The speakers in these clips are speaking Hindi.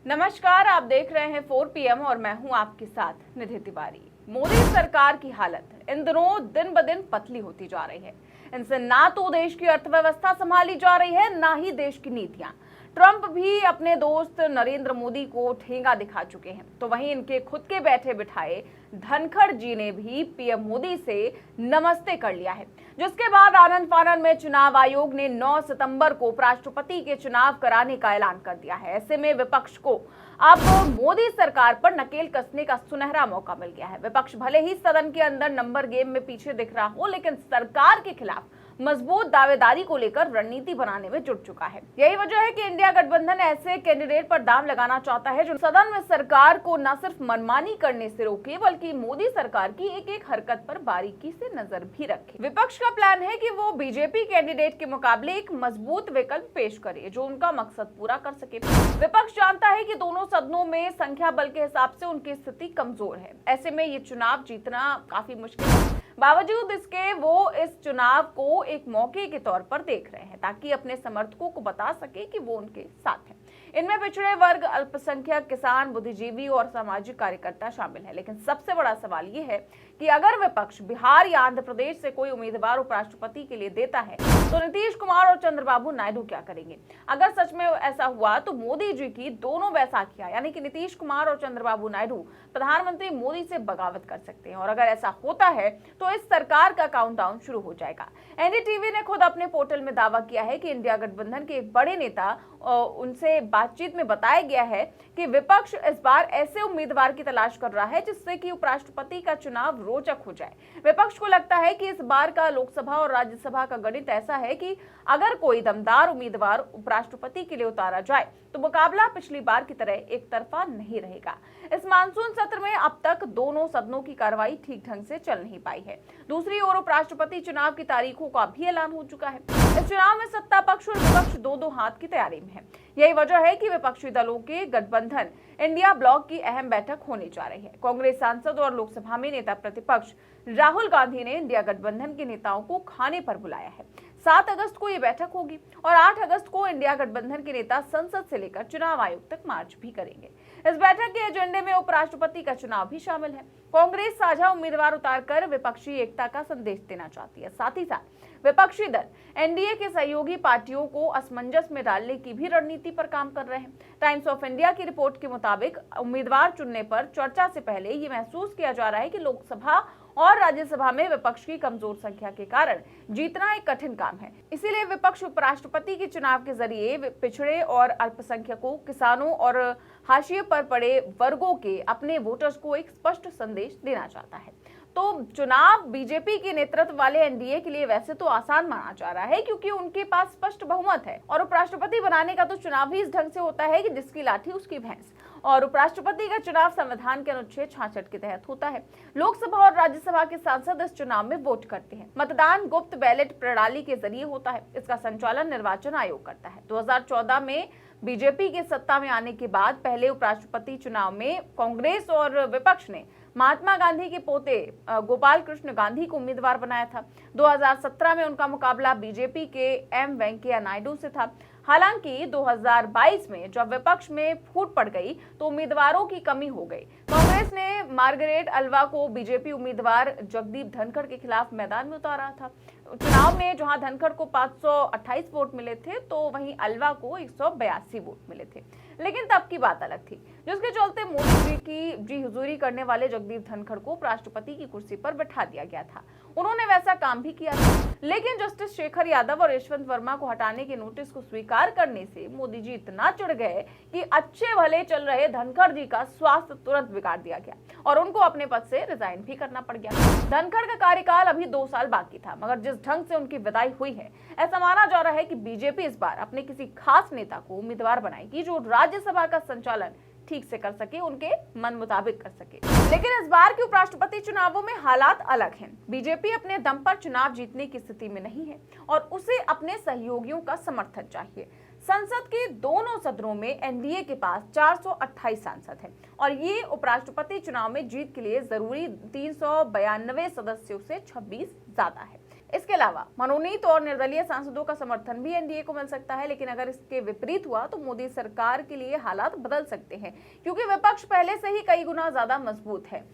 नमस्कार, आप देख रहे हैं 4 PM और मैं हूं आपके साथ निधि तिवारी। मोदी सरकार की हालत इन दिनों दिन ब दिन पतली होती जा रही है। इनसे ना तो देश की अर्थव्यवस्था संभाली जा रही है, ना ही देश की नीतियां। ट्रंप भी अपने दोस्त नरेंद्र मोदी को ठेंगा दिखा चुके हैं, तो वहीं इनके खुद के बैठे बिठाए धनखड़ जी ने भी पीएम मोदी से नमस्ते कर लिया है, जिसके बाद आनंद फानन में चुनाव आयोग ने 9 सितंबर को उपराष्ट्रपति के चुनाव कराने का ऐलान कर दिया है। ऐसे में विपक्ष को अब मोदी सरकार पर नकेल कसने का सुनहरा मौका मिल गया है। विपक्ष भले ही सदन के अंदर नंबर गेम में पीछे दिख रहा हो, लेकिन सरकार के खिलाफ मजबूत दावेदारी को लेकर रणनीति बनाने में जुट चुका है। यही वजह है कि इंडिया गठबंधन ऐसे कैंडिडेट पर दांव लगाना चाहता है जो सदन में सरकार को न सिर्फ मनमानी करने से रोके, बल्कि मोदी सरकार की एक एक हरकत पर बारीकी से नजर भी रखे। विपक्ष का प्लान है कि वो बीजेपी कैंडिडेट के मुकाबले एक मजबूत विकल्प पेश करे जो उनका मकसद पूरा कर सके। विपक्ष जानता है कि दोनों सदनों में संख्या बल के हिसाब से उनकी स्थिति कमजोर है। ऐसे में ये चुनाव जीतना काफी मुश्किल है। बावजूद इसके वो इस चुनाव को एक मौके के तौर पर देख रहे हैं, ताकि अपने समर्थकों को बता सके कि वो उनके साथ हैं। इनमें पिछड़े वर्ग, अल्पसंख्यक, किसान, बुद्धिजीवी और सामाजिक कार्यकर्ता शामिल है। लेकिन सबसे बड़ा सवाल ये है कि अगर विपक्ष बिहार या आंध्र प्रदेश से कोई उम्मीदवार उपराष्ट्रपति के लिए देता है तो नीतीश कुमार और चंद्रबाबू नायडू क्या करेंगे? अगर सच में ऐसा हुआ तो मोदी जी की दोनों बैसाखियां, यानी कि नीतीश कुमार और चंद्रबाबू नायडू, प्रधानमंत्री मोदी से बगावत कर सकते हैं। और अगर ऐसा होता है तो इस सरकार का काउंटडाउन शुरू हो जाएगा। एनडीटीवी ने खुद अपने पोर्टल में दावा किया है कि इंडिया गठबंधन के एक बड़े नेता उनसे बातचीत में बताया गया है कि विपक्ष इस बार ऐसे उम्मीदवार की तलाश कर रहा है जिससे कि उपराष्ट्रपति का चुनाव रोचक हो जाए। विपक्ष को लगता है कि इस बार का लोकसभा और राज्यसभा का गणित ऐसा है कि अगर कोई दमदार उम्मीदवार उपराष्ट्रपति के लिए उतारा जाए तो मुकाबला पिछली बार की तरह एक तरफा नहीं रहेगा। इस मानसून सत्र में अब तक दोनों सदनों की कार्रवाई ठीक ढंग से चल नहीं पाई है। दूसरी ओर उपराष्ट्रपति चुनाव की तारीखों का भी ऐलान हो चुका है। इस चुनाव में सत्ता पक्ष और विपक्ष दो हाथ की तैयारी में है। यही वजह है कि विपक्षी दलों के गठबंधन इंडिया ब्लॉक की अहम बैठक होने जा रही है। कांग्रेस सांसद और लोकसभा में नेता प्रतिपक्ष राहुल गांधी ने इंडिया गठबंधन के नेताओं को खाने पर बुलाया है। 7 अगस्त को ये बैठक होगी और 8 अगस्त को इंडिया गठबंधन के नेता संसद से लेकर चुनाव आयोग तक मार्च भी करेंगे। इस बैठक के एजेंडे में उपराष्ट्रपति का चुनाव भी शामिल है। कांग्रेस साझा उम्मीदवार उतारकर विपक्षी एकता का संदेश देना चाहती है। साथ ही साथ विपक्षी दल एनडीए के सहयोगी पार्टियों को असमंजस में डालने की भी रणनीति पर काम कर रहे हैं। टाइम्स ऑफ इंडिया की रिपोर्ट के मुताबिक उम्मीदवार चुनने पर चर्चा से पहले ये महसूस किया जा रहा है कि लोकसभा और राज्यसभा में विपक्ष की कमजोर संख्या के कारण जीतना एक कठिन काम है। इसीलिए विपक्ष उपराष्ट्रपति के चुनाव के जरिए पिछड़े और अल्पसंख्यकों, किसानों और हाशिए पर पड़े वर्गों के अपने वोटर्स को एक स्पष्ट संदेश देना चाहता है। तो चुनाव बीजेपी के नेतृत्व वाले एनडीए के लिए वैसे तो आसान माना जा रहा है, क्योंकि उनके पास स्पष्ट बहुमत है और उपराष्ट्रपति बनाने का तो चुनाव ही इस ढंग से होता है कि जिसकी लाठी उसकी भैंस। और उपराष्ट्रपति का चुनाव संविधान के अनुच्छेद 66 के तहत होता है। लोकसभा और राज्यसभा के सांसद इस चुनाव में वोट करते हैं। मतदान गुप्त बैलेट प्रणाली के जरिए होता है। इसका संचालन निर्वाचन आयोग करता है। 2014 में बीजेपी के सत्ता में आने के बाद पहले उपराष्ट्रपति चुनाव में कांग्रेस और विपक्ष ने महात्मा गांधी के पोते गोपाल कृष्ण गांधी को उम्मीदवार बनाया था। 2017 में उनका मुकाबला बीजेपी के एम वेंकैया नायडू से था। हालांकि 2022 में जब विपक्ष में फूट पड़ गई तो उम्मीदवारों की कमी हो गई। कांग्रेस ने मार्गरेट अल्वा को बीजेपी उम्मीदवार जगदीप धनखड़ के खिलाफ मैदान में उतारा था। चुनाव में जहां धनखड़ को 528 वोट मिले थे तो वहीं अल्वा को 182 वोट मिले थे। लेकिन तब की बात अलग थी, जिसके चलते मोदी जी की जी हुजूरी करने वाले जगदीप धनखड़ को राष्ट्रपति की कुर्सी पर बैठा दिया गया था। उन्होंने वैसा काम भी किया था, लेकिन जस्टिस शेखर यादव और यशवंत वर्मा को हटाने के नोटिस को स्वीकार करने से मोदी जी इतना चिढ़ गए कि अच्छे भले चल रहे धनखड़ जी का स्वास्थ्य तुरंत बिगाड़ दिया गया और उनको अपने पद से रिजाइन भी करना पड़ गया। धनखड़ का कार्यकाल अभी 2 साल बाकी था, मगर जिस ढंग से उनकी विदाई हुई है, ऐसा माना जा रहा है कि बीजेपी इस बार अपने किसी खास नेता को उम्मीदवार बनाएगी जो राज्यसभा का संचालन ठीक से कर सके, उनके मन मुताबिक कर सके। लेकिन इस बार के उपराष्ट्रपति चुनावों में हालात अलग हैं। बीजेपी अपने दम पर चुनाव जीतने की स्थिति में नहीं है और उसे अपने सहयोगियों का समर्थन चाहिए। संसद के दोनों सदनों में एनडीए के पास 428 सांसद हैं और ये उपराष्ट्रपति चुनाव में जीत के लिए जरूरी 392 सदस्यों से 26 ज्यादा है। इसके अलावा मनोनीत और निर्दलीय सांसदों का समर्थन भी एनडीए को मिल सकता है, लेकिन अगर इसके विपरीत हुआ तो मोदी सरकार के लिए हालात बदल सकते हैं, क्योंकि विपक्ष पहले से ही कई गुना ज्यादा मजबूत है।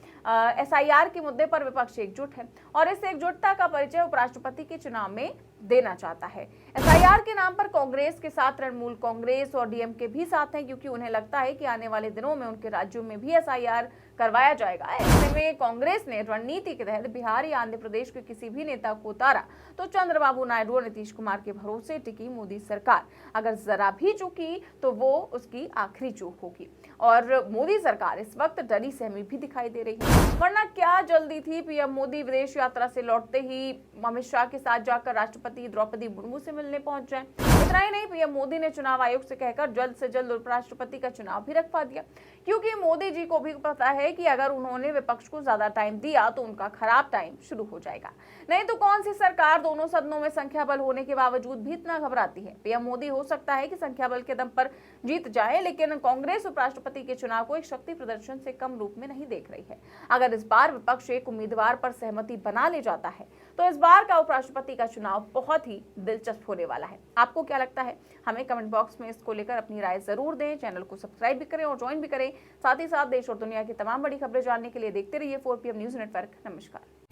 एसआईआर के मुद्दे पर विपक्ष एकजुट है और इस एकजुटता का परिचय उपराष्ट्रपति के चुनाव में देना चाहता है। एसआईआर के नाम पर कांग्रेस के साथ तृणमूल कांग्रेस और डीएमके भी साथ हैं, क्योंकि उन्हें लगता है कि आने वाले दिनों में उनके राज्यों में भी एसआईआर करवाया जाएगा। ऐसे में कांग्रेस ने रणनीति के तहत बिहार या आंध्र प्रदेश के किसी भी नेता को उतारा तो चंद्रबाबू नायडू और नीतीश कुमार के भरोसे टिकी मोदी सरकार अगर जरा भी चूकी तो वो उसकी आखिरी चूक होगी। और मोदी सरकार इस वक्त डरी सहमी भी दिखाई दे रही है, वरना क्या जल्दी थी पीएम मोदी विदेश यात्रा से लौटते ही अमित शाह के साथ जाकर राष्ट्रपति द्रौपदी मुर्मू से मिलने पहुंच जाएं। इतना ही नहीं, पीएम मोदी ने चुनाव आयोग से कहकर जल्द से जल्द उपराष्ट्रपति का चुनाव भी रखवा दिया, क्योंकि मोदी जी को भी पता है कि अगर उन्होंने विपक्ष को ज्यादा टाइम दिया तो उनका खराब टाइम शुरू हो जाएगा। नहीं तो कौन सी सरकार दोनों सदनों में संख्या बल होने के बावजूद भी इतना घबराती है। पीएम मोदी हो सकता है कि संख्या बल के दम पर जीत जाए, लेकिन कांग्रेस उपराष्ट्रपति के चुनाव को एक शक्ति प्रदर्शन से कम रूप में नहीं देख रही है। अगर इस बार विपक्ष एक उम्मीदवार पर सहमति बना ले जाता है तो इस बार का उपराष्ट्रपति का चुनाव बहुत ही दिलचस्प होने वाला है। आपको क्या लगता है? हमें कमेंट बॉक्स में इसको लेकर अपनी राय जरूर दें। चैनल को सब्सक्राइब भी करें और ज्वाइन भी करें। साथ ही साथ देश और दुनिया की तमाम बड़ी खबरें जानने के लिए देखते रहिए 4PM न्यूज नेटवर्क। नमस्कार।